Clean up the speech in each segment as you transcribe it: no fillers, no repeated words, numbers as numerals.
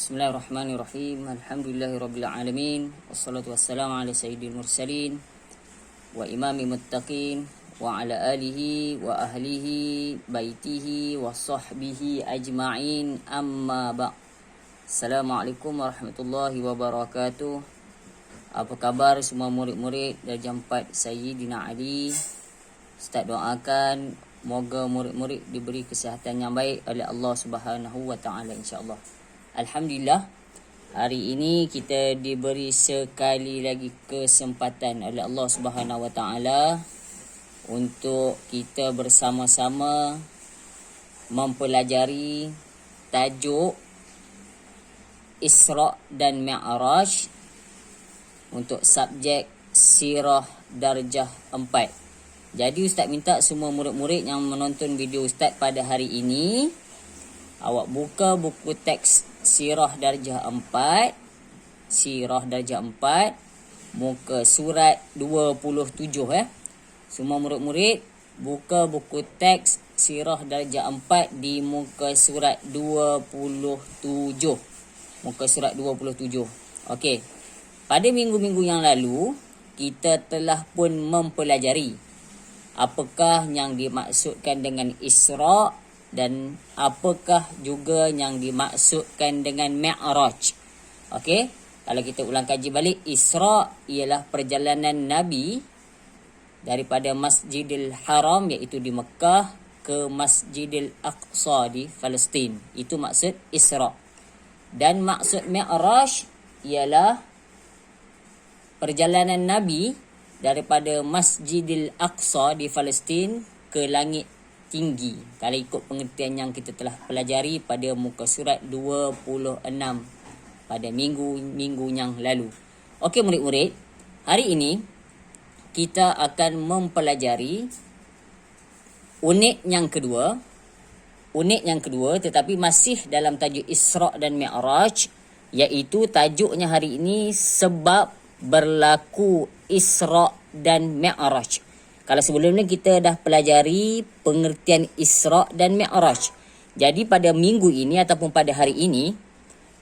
Bismillahirrahmanirrahim. Alhamdulillahirabbil alamin. Wassalatu wassalamu ala sayyidil mursalin wa imamil muttaqin wa ala alihi wa ahlihi baitihi wa sahbihi ajma'in. Amma ba'. Assalamualaikum warahmatullahi wabarakatuh. Apa khabar semua murid-murid darjah 4 Sayyidina Ali? Ustaz doakan moga murid-murid diberi kesihatan yang baik oleh Allah Subhanahu wa taala insya-Allah. Alhamdulillah, hari ini kita diberi sekali lagi kesempatan oleh Allah Subhanahu wa taala untuk kita bersama-sama mempelajari tajuk Isra' dan Mi'raj untuk subjek Sirah Darjah 4. Jadi Ustaz minta semua murid-murid yang menonton video Ustaz pada hari ini, awak buka buku teks Sirah Darjah 4, Sirah Darjah 4, muka surat 27 Semua murid-murid buka buku teks Sirah Darjah 4 di muka surat 27. Muka surat 27. Okey. Pada minggu-minggu yang lalu, kita telah pun mempelajari apakah yang dimaksudkan dengan Isra' dan apakah juga yang dimaksudkan dengan Mi'raj. Okey, kalau kita ulang kaji balik, Isra' ialah perjalanan Nabi daripada Masjidil Haram iaitu di Mekah ke Masjidil Aqsa di Palestin. Itu maksud Isra'. Dan maksud Mi'raj ialah perjalanan Nabi daripada Masjidil Aqsa di Palestin ke langit tinggi, kalau ikut pengertian yang kita telah pelajari pada muka surat 26 pada minggu yang lalu. Okey murid-murid, hari ini kita akan mempelajari unit yang kedua. Unit yang kedua tetapi masih dalam tajuk Isra' dan Mi'raj, iaitu tajuknya hari ini sebab berlaku Isra' dan Mi'raj. Kalau sebelum ni kita dah pelajari pengertian Isra' dan Mi'raj. Jadi pada minggu ini ataupun pada hari ini,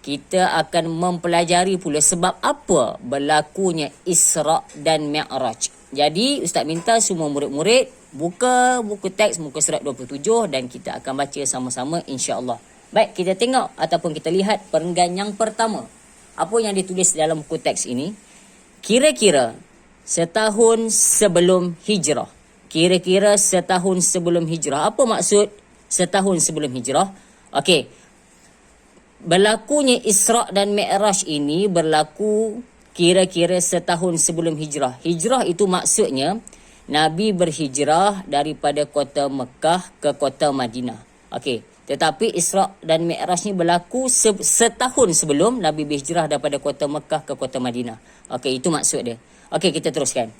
kita akan mempelajari pula sebab apa berlakunya Isra' dan Mi'raj. Jadi Ustaz minta semua murid-murid buka buku teks muka surat 27 dan kita akan baca sama-sama insya-Allah. Baik, kita tengok ataupun kita lihat perenggan yang pertama. Apa yang ditulis dalam buku teks ini? Kira-kira setahun sebelum hijrah. Kira-kira setahun sebelum hijrah. Apa maksud setahun sebelum hijrah? Okey. Berlakunya Isra' dan Mi'raj ini berlaku kira-kira setahun sebelum hijrah. Hijrah itu maksudnya Nabi berhijrah daripada kota Mekah ke kota Madinah. Okey. Tetapi Isra' dan Mi'raj ni berlaku setahun sebelum Nabi berhijrah daripada kota Mekah ke kota Madinah. Okey, itu maksud dia. Okey, kita teruskan.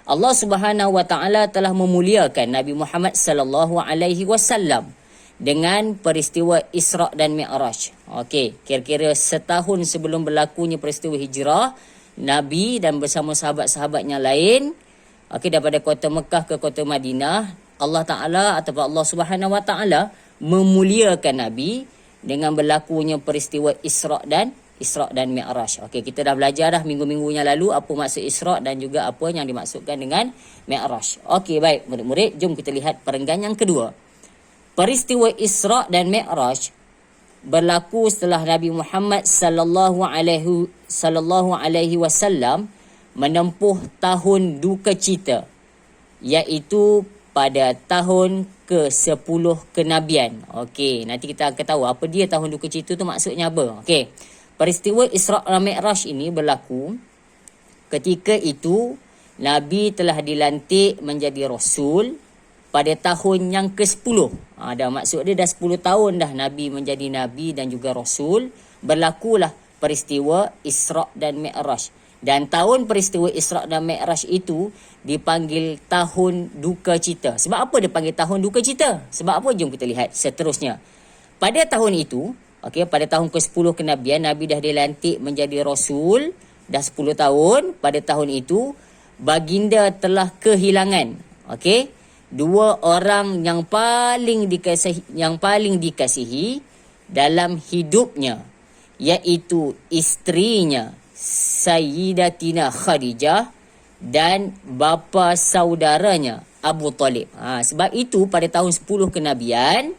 Allah Subhanahu wa taala telah memuliakan Nabi Muhammad sallallahu alaihi wasallam dengan peristiwa Isra' dan Mi'raj. Okey, kira-kira setahun sebelum berlakunya peristiwa hijrah, Nabi dan bersama sahabat-sahabatnya lain, daripada kota Mekah ke kota Madinah, Allah Taala ataupun Allah Subhanahu wa taala memuliakan Nabi dengan berlakunya peristiwa Isra' dan Mi'raj. Okey, kita dah belajar dah minggu-minggu yang lalu apa maksud Isra' dan juga apa yang dimaksudkan dengan Mi'raj. Okey, baik murid-murid, jom kita lihat perenggan yang kedua. Peristiwa Isra' dan Mi'raj berlaku setelah Nabi Muhammad sallallahu alaihi wasallam menempuh tahun duka cita, iaitu pada tahun ke-10 kenabian. Okey, nanti kita akan tahu apa dia tahun duka cita tu maksudnya apa. Okey. Peristiwa Isra' dan Mi'raj ini berlaku ketika itu Nabi telah dilantik menjadi Rasul pada tahun yang ke-10. Dah maksud dia dah 10 tahun dah Nabi menjadi Nabi dan juga Rasul. Berlakulah peristiwa Isra' dan Mi'raj. Dan tahun peristiwa Isra' dan Mi'raj itu dipanggil tahun duka cita. Sebab apa dia panggil tahun duka cita? Sebab apa? Jom kita lihat seterusnya. Pada tahun itu, pada tahun ke-10 kenabian, Nabi dah dilantik menjadi Rasul. Dah 10 tahun. Pada tahun itu, baginda telah kehilangan. Dua orang yang paling dikasihi dalam hidupnya, iaitu isterinya Sayyidatina Khadijah dan bapa saudaranya Abu Talib. Sebab itu pada tahun 10 kenabian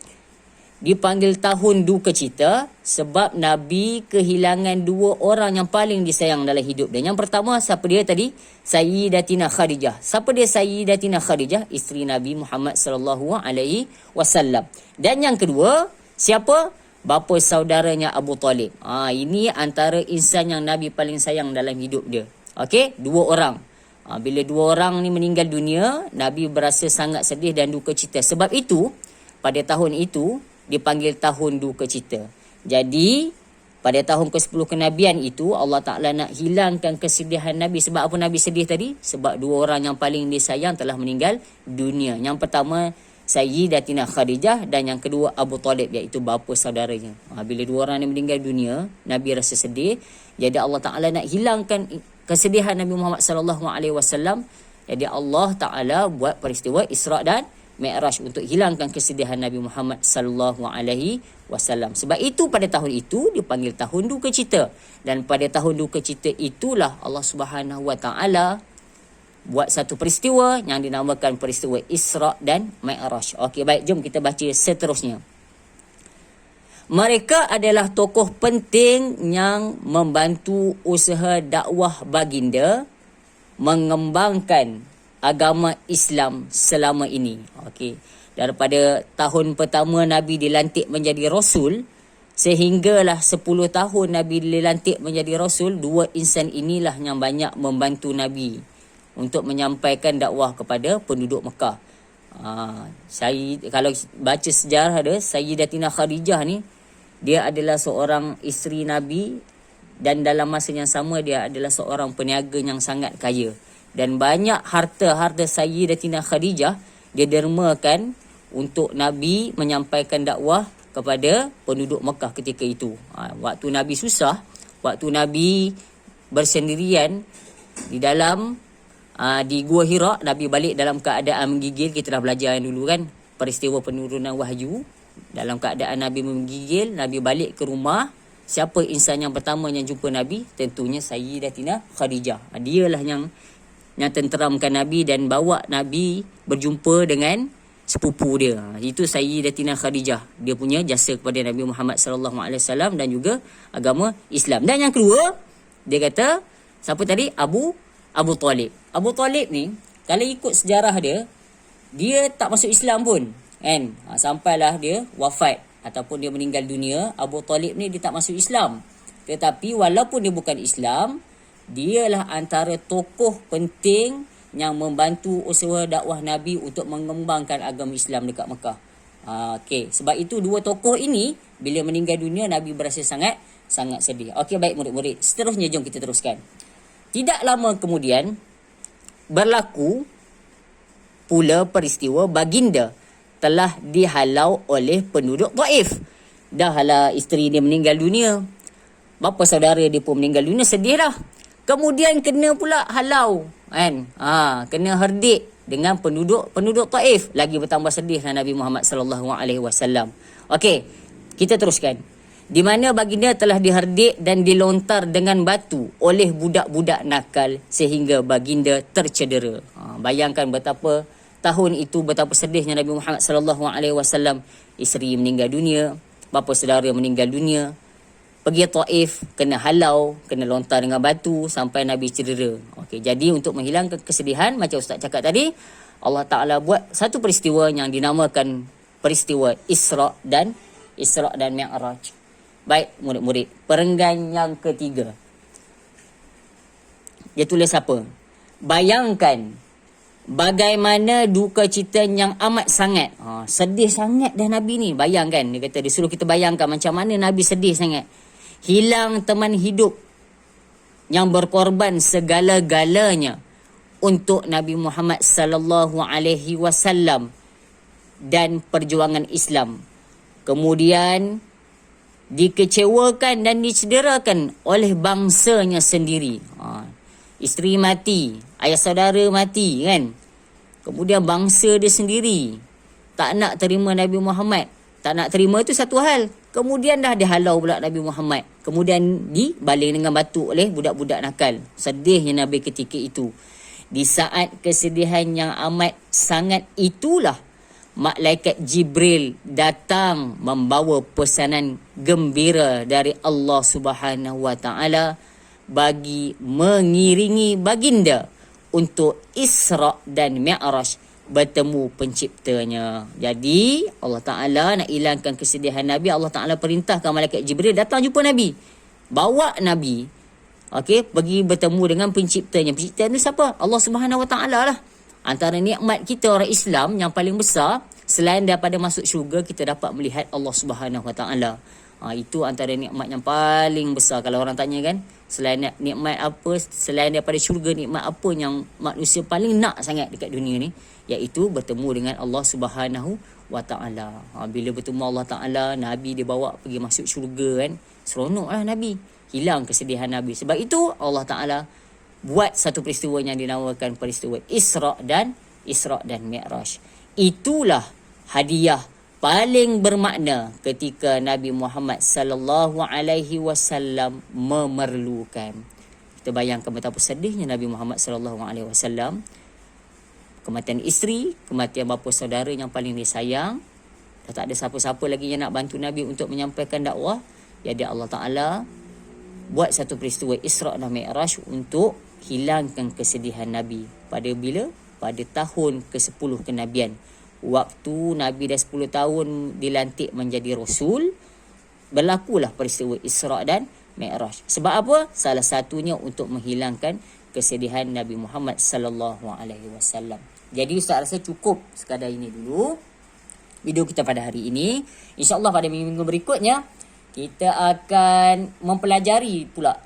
dipanggil tahun duka cita sebab Nabi kehilangan dua orang yang paling disayang dalam hidup dia. Yang pertama, siapa dia tadi? Sayyidatina Khadijah. Siapa dia Sayyidatina Khadijah? Isteri Nabi Muhammad sallallahu alaihi wasallam. Dan yang kedua, siapa? Bapa saudaranya Abu Talib. Ini antara insan yang Nabi paling sayang dalam hidup dia. Okey, dua orang. Bila dua orang ni meninggal dunia, Nabi berasa sangat sedih dan duka cita. Sebab itu, pada tahun itu dipanggil tahun duka cita. Jadi pada tahun ke-10 kenabian itu Allah Ta'ala nak hilangkan kesedihan Nabi. Sebab apa Nabi sedih tadi? Sebab dua orang yang paling disayang telah meninggal dunia. Yang pertama Sayyidatina Khadijah dan yang kedua Abu Talib, iaitu bapa saudaranya. Bila dua orang ni meninggal dunia, Nabi rasa sedih. Jadi Allah Ta'ala nak hilangkan kesedihan Nabi Muhammad sallallahu alaihi wasallam. Jadi Allah Ta'ala buat peristiwa Isra' dan Mi'raj untuk hilangkan kesedihan Nabi Muhammad sallallahu alaihi wasallam. Sebab itu pada tahun itu dipanggil tahun duka cita. Dan pada tahun duka cita itulah Allah Subhanahu wa taala buat satu peristiwa yang dinamakan peristiwa Isra' dan Mi'raj. Okey, baik, jom kita baca seterusnya. Mereka adalah tokoh penting yang membantu usaha dakwah baginda mengembangkan agama Islam selama ini. Okey. Daripada tahun pertama Nabi dilantik menjadi Rasul, sehinggalah 10 tahun Nabi dilantik menjadi Rasul, dua insan inilah yang banyak membantu Nabi untuk menyampaikan dakwah kepada penduduk Mekah. Kalau baca sejarah dia, Sayyidatina Khadijah ni, dia adalah seorang isteri Nabi dan dalam masa yang sama dia adalah seorang peniaga yang sangat kaya. Dan banyak harta Sayyidatina Khadijah dia dermakan untuk Nabi menyampaikan dakwah kepada penduduk Mekah ketika itu. Waktu Nabi susah, waktu Nabi bersendirian di dalam di Gua Hira, Nabi balik dalam keadaan menggigil. Kita dah belajar yang dulu kan, peristiwa penurunan wahyu. Dalam keadaan Nabi menggigil, Nabi balik ke rumah. Siapa insan yang pertama yang jumpa Nabi? Tentunya Sayyidatina Khadijah. Dialah yang tenteramkan Nabi dan bawa Nabi berjumpa dengan sepupu dia. Itu Sayyidatina Khadijah. Dia punya jasa kepada Nabi Muhammad sallallahu alaihi wasallam dan juga agama Islam. Dan yang kedua, dia kata siapa tadi? Abu Talib. Abu Talib ni kalau ikut sejarah dia tak masuk Islam pun, kan? Sampailah dia wafat ataupun dia meninggal dunia, Abu Talib ni dia tak masuk Islam. Tetapi walaupun dia bukan Islam, dialah antara tokoh penting yang membantu usaha dakwah Nabi untuk mengembangkan agama Islam dekat Mekah. Okey, sebab itu dua tokoh ini bila meninggal dunia Nabi berasa sangat sedih. Okey, baik murid-murid, seterusnya jom kita teruskan. Tidak lama kemudian berlaku pula peristiwa baginda telah dihalau oleh penduduk Taif. Dahlah isteri dia meninggal dunia, bapa saudara dia pun meninggal dunia, sedih dah. Kemudian kena pula halau, kan? Kena herdik dengan penduduk Taif. Lagi bertambah sedihlah Nabi Muhammad sallallahu alaihi wasallam. Okey, kita teruskan. Di mana baginda telah diherdik dan dilontar dengan batu oleh budak-budak nakal sehingga baginda tercedera. Bayangkan betapa tahun itu, betapa sedihnya Nabi Muhammad sallallahu alaihi wasallam. Isteri meninggal dunia, bapa saudara meninggal dunia. Pergi Taif, kena halau, kena lontar dengan batu sampai Nabi cedera. Okey, jadi untuk menghilangkan kesedihan, macam Ustaz cakap tadi, Allah Ta'ala buat satu peristiwa yang dinamakan peristiwa Isra' dan Mi'raj. Baik murid-murid, perenggan yang ketiga. Dia tulis apa? Bayangkan bagaimana duka cita yang amat sangat. Sedih sangat dah Nabi ni. Bayangkan, dia kata, dia suruh kita bayangkan macam mana Nabi sedih sangat. Hilang teman hidup yang berkorban segala-galanya untuk Nabi Muhammad sallallahu alaihi wasallam dan perjuangan Islam. Kemudian dikecewakan dan dicederakan oleh bangsanya sendiri. Isteri mati, ayah saudara mati, kan? Kemudian bangsa dia sendiri tak nak terima Nabi Muhammad. Tak nak terima itu satu hal. Kemudian dah dihalau pula Nabi Muhammad. Kemudian dibaling dengan batu oleh budak-budak nakal. Sedihnya Nabi ketika itu. Di saat kesedihan yang amat sangat itulah malaikat Jibril datang membawa pesanan gembira dari Allah Subhanahu wa taala bagi mengiringi baginda untuk Isra dan Mi'raj bertemu penciptanya. Jadi Allah Ta'ala nak hilangkan kesedihan Nabi, Allah Ta'ala perintahkan malaikat Jibril datang jumpa Nabi, bawa Nabi pergi bertemu dengan penciptanya. Pencipta itu siapa? Allah Subhanahu Wa Ta'ala lah. Antara nikmat kita orang Islam yang paling besar, selain daripada masuk syurga, kita dapat melihat Allah Subhanahu Wa Ta'ala. Itu antara nikmat yang paling besar. Kalau orang tanya kan, selain nikmat apa, selain daripada syurga, nikmat apa yang manusia paling nak sangat dekat dunia ni, iaitu bertemu dengan Allah Subhanahu Wa Ta'ala. Bila bertemu Allah Ta'ala, Nabi dia bawa pergi masuk syurga kan, seronoklah Nabi, hilang kesedihan Nabi. Sebab itu Allah Ta'ala buat satu peristiwa yang dinamakan peristiwa Isra dan Mi'raj. Itulah hadiah paling bermakna ketika Nabi Muhammad sallallahu alaihi wasallam memerlukan. Kita bayangkan betapa sedihnya Nabi Muhammad sallallahu alaihi wasallam. Kematian isteri, kematian bapa saudara yang paling disayang. Dah tak ada siapa-siapa lagi yang nak bantu Nabi untuk menyampaikan dakwah. Jadi Allah Ta'ala buat satu peristiwa Isra dan Mi'raj untuk hilangkan kesedihan Nabi. Pada bila? Pada tahun ke-10 kenabian. Waktu Nabi dah 10 tahun dilantik menjadi Rasul, berlakulah peristiwa Isra dan Mi'raj. Sebab apa? Salah satunya untuk menghilangkan kesedihan Nabi Muhammad sallallahu alaihi wasallam. Jadi Ustaz rasa cukup sekadar ini dulu video kita pada hari ini. InsyaAllah pada minggu berikutnya kita akan mempelajari pula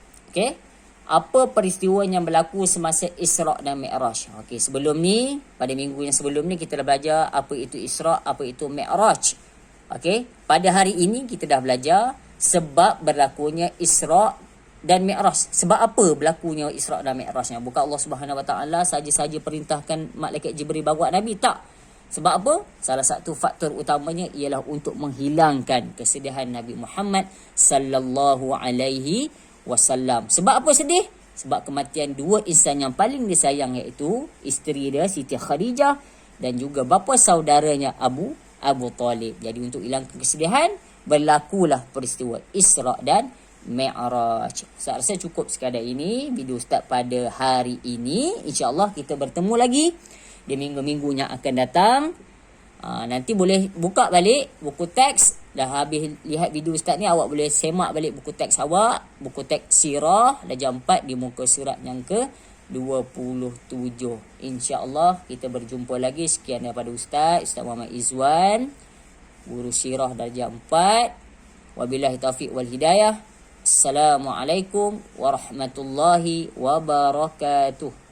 apa peristiwa yang berlaku semasa Isra dan Mi'raj. Sebelum ni, pada minggu yang sebelum ni kita dah belajar apa itu Isra, apa itu Mi'raj. Pada hari ini kita dah belajar sebab berlakunya Isra dan Mi'raj. Sebab apa berlakunya Isra dan Mi'rajnya? Bukan Allah Subhanahu Wa Ta'ala saja-saja perintahkan malaikat Jibril bawa Nabi, tak. Sebab apa? Salah satu faktor utamanya ialah untuk menghilangkan kesedihan Nabi Muhammad sallallahu alaihi wasallam. Sebab apa sedih? Sebab kematian dua insan yang paling disayang, iaitu isteri dia Siti Khadijah dan juga bapa saudaranya Abu Talib. Jadi untuk hilangkan kesedihan, berlakulah peristiwa Isra dan Mi'raj. Saya rasa cukup sekadar ini video Ustaz pada hari ini. InsyaAllah kita bertemu lagi di minggu-minggu yang akan datang. Nanti boleh buka balik buku teks. Dah habis lihat video Ustaz ni, awak boleh semak balik buku teks awak. Buku teks Sirah darjah 4 di muka surat yang ke-27. InsyaAllah kita berjumpa lagi. Sekian daripada Ustaz Muhammad Izwan, guru Sirah darjah 4. Wabillahi taufiq wal hidayah. Assalamualaikum warahmatullahi wabarakatuh.